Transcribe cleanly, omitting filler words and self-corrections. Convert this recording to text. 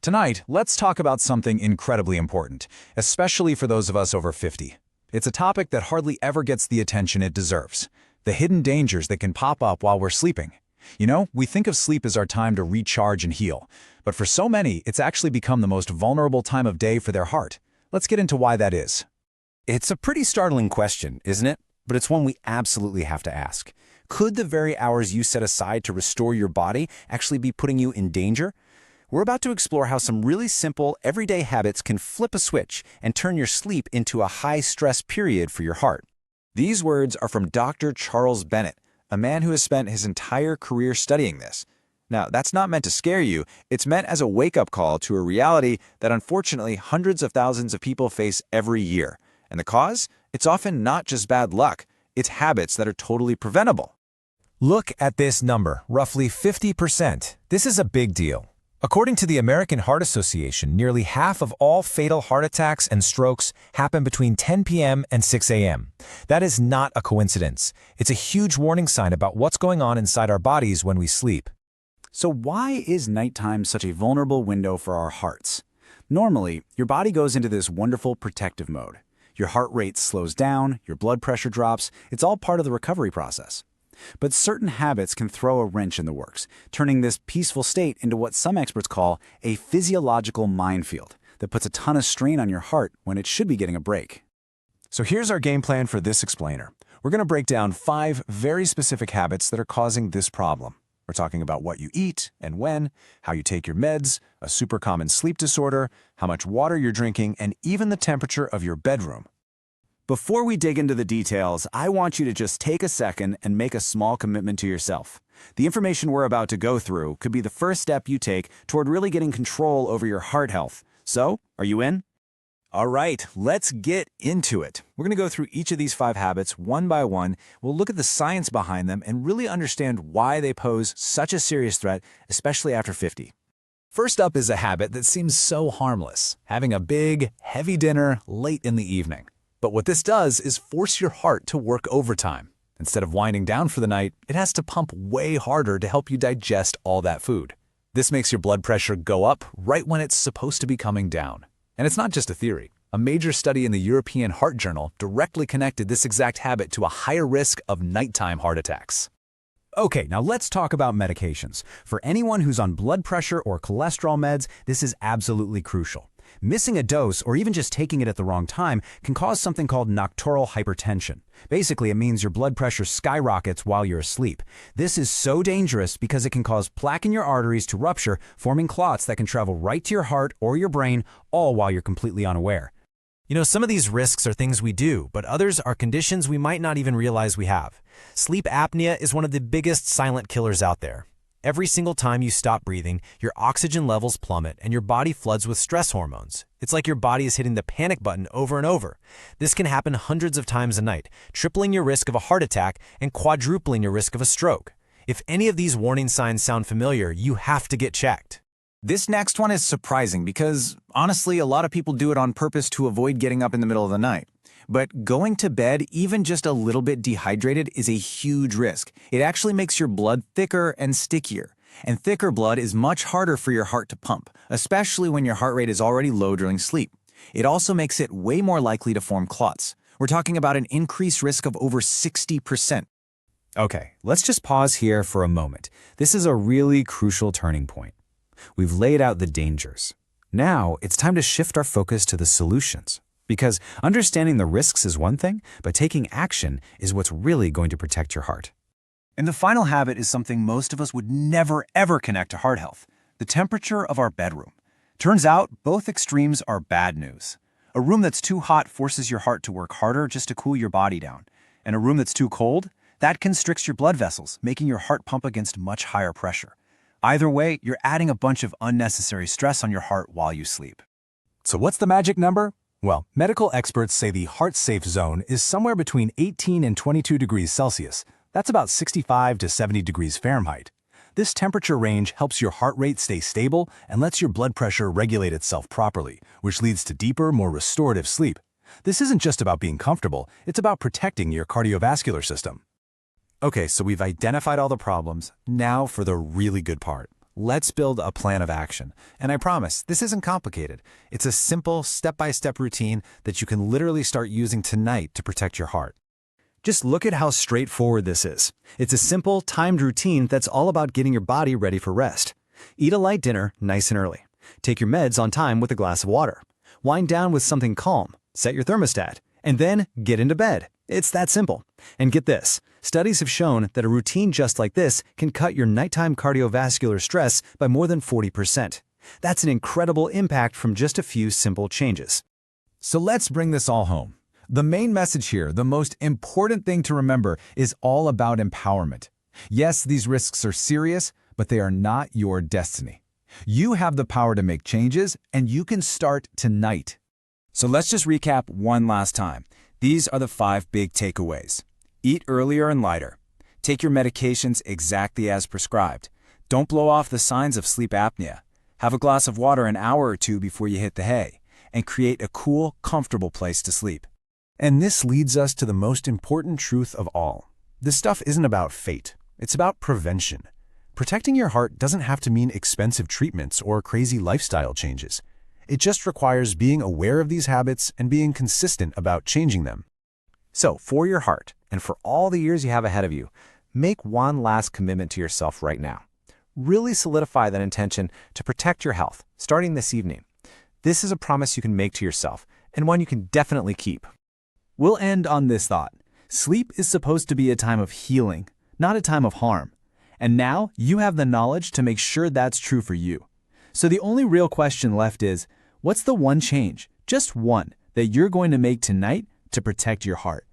Tonight, let's talk about something incredibly important, especially for those of us over 50. It's a topic that hardly ever gets the attention it deserves: the hidden dangers that can pop up while we're sleeping. You know, we think of sleep as our time to recharge and heal, but for so many, it's actually become the most vulnerable time of day for their heart. Let's get into why that is. It's a pretty startling question, isn't it? But it's one we absolutely have to ask. Could the very hours you set aside to restore your body actually be putting you in danger? We're about to explore how some really simple, everyday habits can flip a switch and turn your sleep into a high-stress period for your heart. These words are from Dr. Charles Bennett, a man who has spent his entire career studying this. Now, that's not meant to scare you. It's meant as a wake-up call to a reality that unfortunately hundreds of thousands of people face every year. And the cause? It's often not just bad luck. It's habits that are totally preventable. Look at this number, roughly 50%. This is a big deal. According to the American Heart Association, nearly half of all fatal heart attacks and strokes happen between 10 p.m. and 6 a.m. That is not a coincidence. It's a huge warning sign about what's going on inside our bodies when we sleep. So why is nighttime such a vulnerable window for our hearts? Normally, your body goes into this wonderful protective mode. Your heart rate slows down, your blood pressure drops. It's all part of the recovery process. But certain habits can throw a wrench in the works, turning this peaceful state into what some experts call a physiological minefield that puts a ton of strain on your heart when it should be getting a break. So here's our game plan for this explainer. We're going to break down 5 very specific habits that are causing this problem. We're talking about what you eat and when, how you take your meds, a super common sleep disorder, how much water you're drinking, and even the temperature of your bedroom. Before we dig into the details, I want you to just take a second and make a small commitment to yourself. The information we're about to go through could be the first step you take toward really getting control over your heart health. So, are you in? All right, let's get into it. We're going to go through each of these 5 habits one by one. We'll look at the science behind them and really understand why they pose such a serious threat, especially after 50. First up is a habit that seems so harmless: having a big, heavy dinner late in the evening. But what this does is force your heart to work overtime. Instead of winding down for the night, it has to pump way harder to help you digest all that food. This makes your blood pressure go up right when it's supposed to be coming down. And it's not just a theory. A major study in the European Heart Journal directly connected this exact habit to a higher risk of nighttime heart attacks. Okay, now let's talk about medications. For anyone who's on blood pressure or cholesterol meds, this is absolutely crucial. Missing a dose or even just taking it at the wrong time can cause something called nocturnal hypertension. Basically, it means your blood pressure skyrockets while you're asleep. This is so dangerous because it can cause plaque in your arteries to rupture, forming clots that can travel right to your heart or your brain, all while you're completely unaware. You know, some of these risks are things we do, but others are conditions we might not even realize we have. Sleep apnea is one of the biggest silent killers out there. Every single time you stop breathing, your oxygen levels plummet and your body floods with stress hormones. It's like your body is hitting the panic button over and over. This can happen hundreds of times a night, tripling your risk of a heart attack and quadrupling your risk of a stroke. If any of these warning signs sound familiar, you have to get checked. This next one is surprising because, honestly, a lot of people do it on purpose to avoid getting up in the middle of the night. But going to bed, even just a little bit dehydrated, is a huge risk. It actually makes your blood thicker and stickier. And thicker blood is much harder for your heart to pump, especially when your heart rate is already low during sleep. It also makes it way more likely to form clots. We're talking about an increased risk of over 60%. Okay, let's just pause here for a moment. This is a really crucial turning point. We've laid out the dangers. Now, it's time to shift our focus to the solutions. Because understanding the risks is one thing, but taking action is what's really going to protect your heart. And the final habit is something most of us would never, ever connect to heart health: the temperature of our bedroom. Turns out, both extremes are bad news. A room that's too hot forces your heart to work harder just to cool your body down. And a room that's too cold, that constricts your blood vessels, making your heart pump against much higher pressure. Either way, you're adding a bunch of unnecessary stress on your heart while you sleep. So what's the magic number? Well, medical experts say the heart-safe zone is somewhere between 18 and 22 degrees Celsius. That's about 65 to 70 degrees Fahrenheit. This temperature range helps your heart rate stay stable and lets your blood pressure regulate itself properly, which leads to deeper, more restorative sleep. This isn't just about being comfortable, it's about protecting your cardiovascular system. Okay, so we've identified all the problems. Now for the really good part. Let's build a plan of action. And I promise, this isn't complicated. It's a simple, step-by-step routine that you can literally start using tonight to protect your heart. Just look at how straightforward this is. It's a simple, timed routine that's all about getting your body ready for rest. Eat a light dinner nice and early. Take your meds on time with a glass of water. Wind down with something calm. Set your thermostat. And then get into bed. It's that simple. And get this. Studies have shown that a routine just like this can cut your nighttime cardiovascular stress by more than 40%. That's an incredible impact from just a few simple changes. So let's bring this all home. The main message here, the most important thing to remember, is all about empowerment. Yes, these risks are serious, but they are not your destiny. You have the power to make changes, and you can start tonight. So let's just recap one last time. These are the 5 big takeaways. Eat earlier and lighter. Take your medications exactly as prescribed. Don't blow off the signs of sleep apnea. Have a glass of water an hour or 2 before you hit the hay. And create a cool, comfortable place to sleep. And this leads us to the most important truth of all. This stuff isn't about fate. It's about prevention. Protecting your heart doesn't have to mean expensive treatments or crazy lifestyle changes. It just requires being aware of these habits and being consistent about changing them. So, for your heart, and for all the years you have ahead of you, make one last commitment to yourself right now. Really solidify that intention to protect your health, starting this evening. This is a promise you can make to yourself, and one you can definitely keep. We'll end on this thought. Sleep is supposed to be a time of healing, not a time of harm. And now you have the knowledge to make sure that's true for you. So the only real question left is, what's the one change, just one, that you're going to make tonight to protect your heart?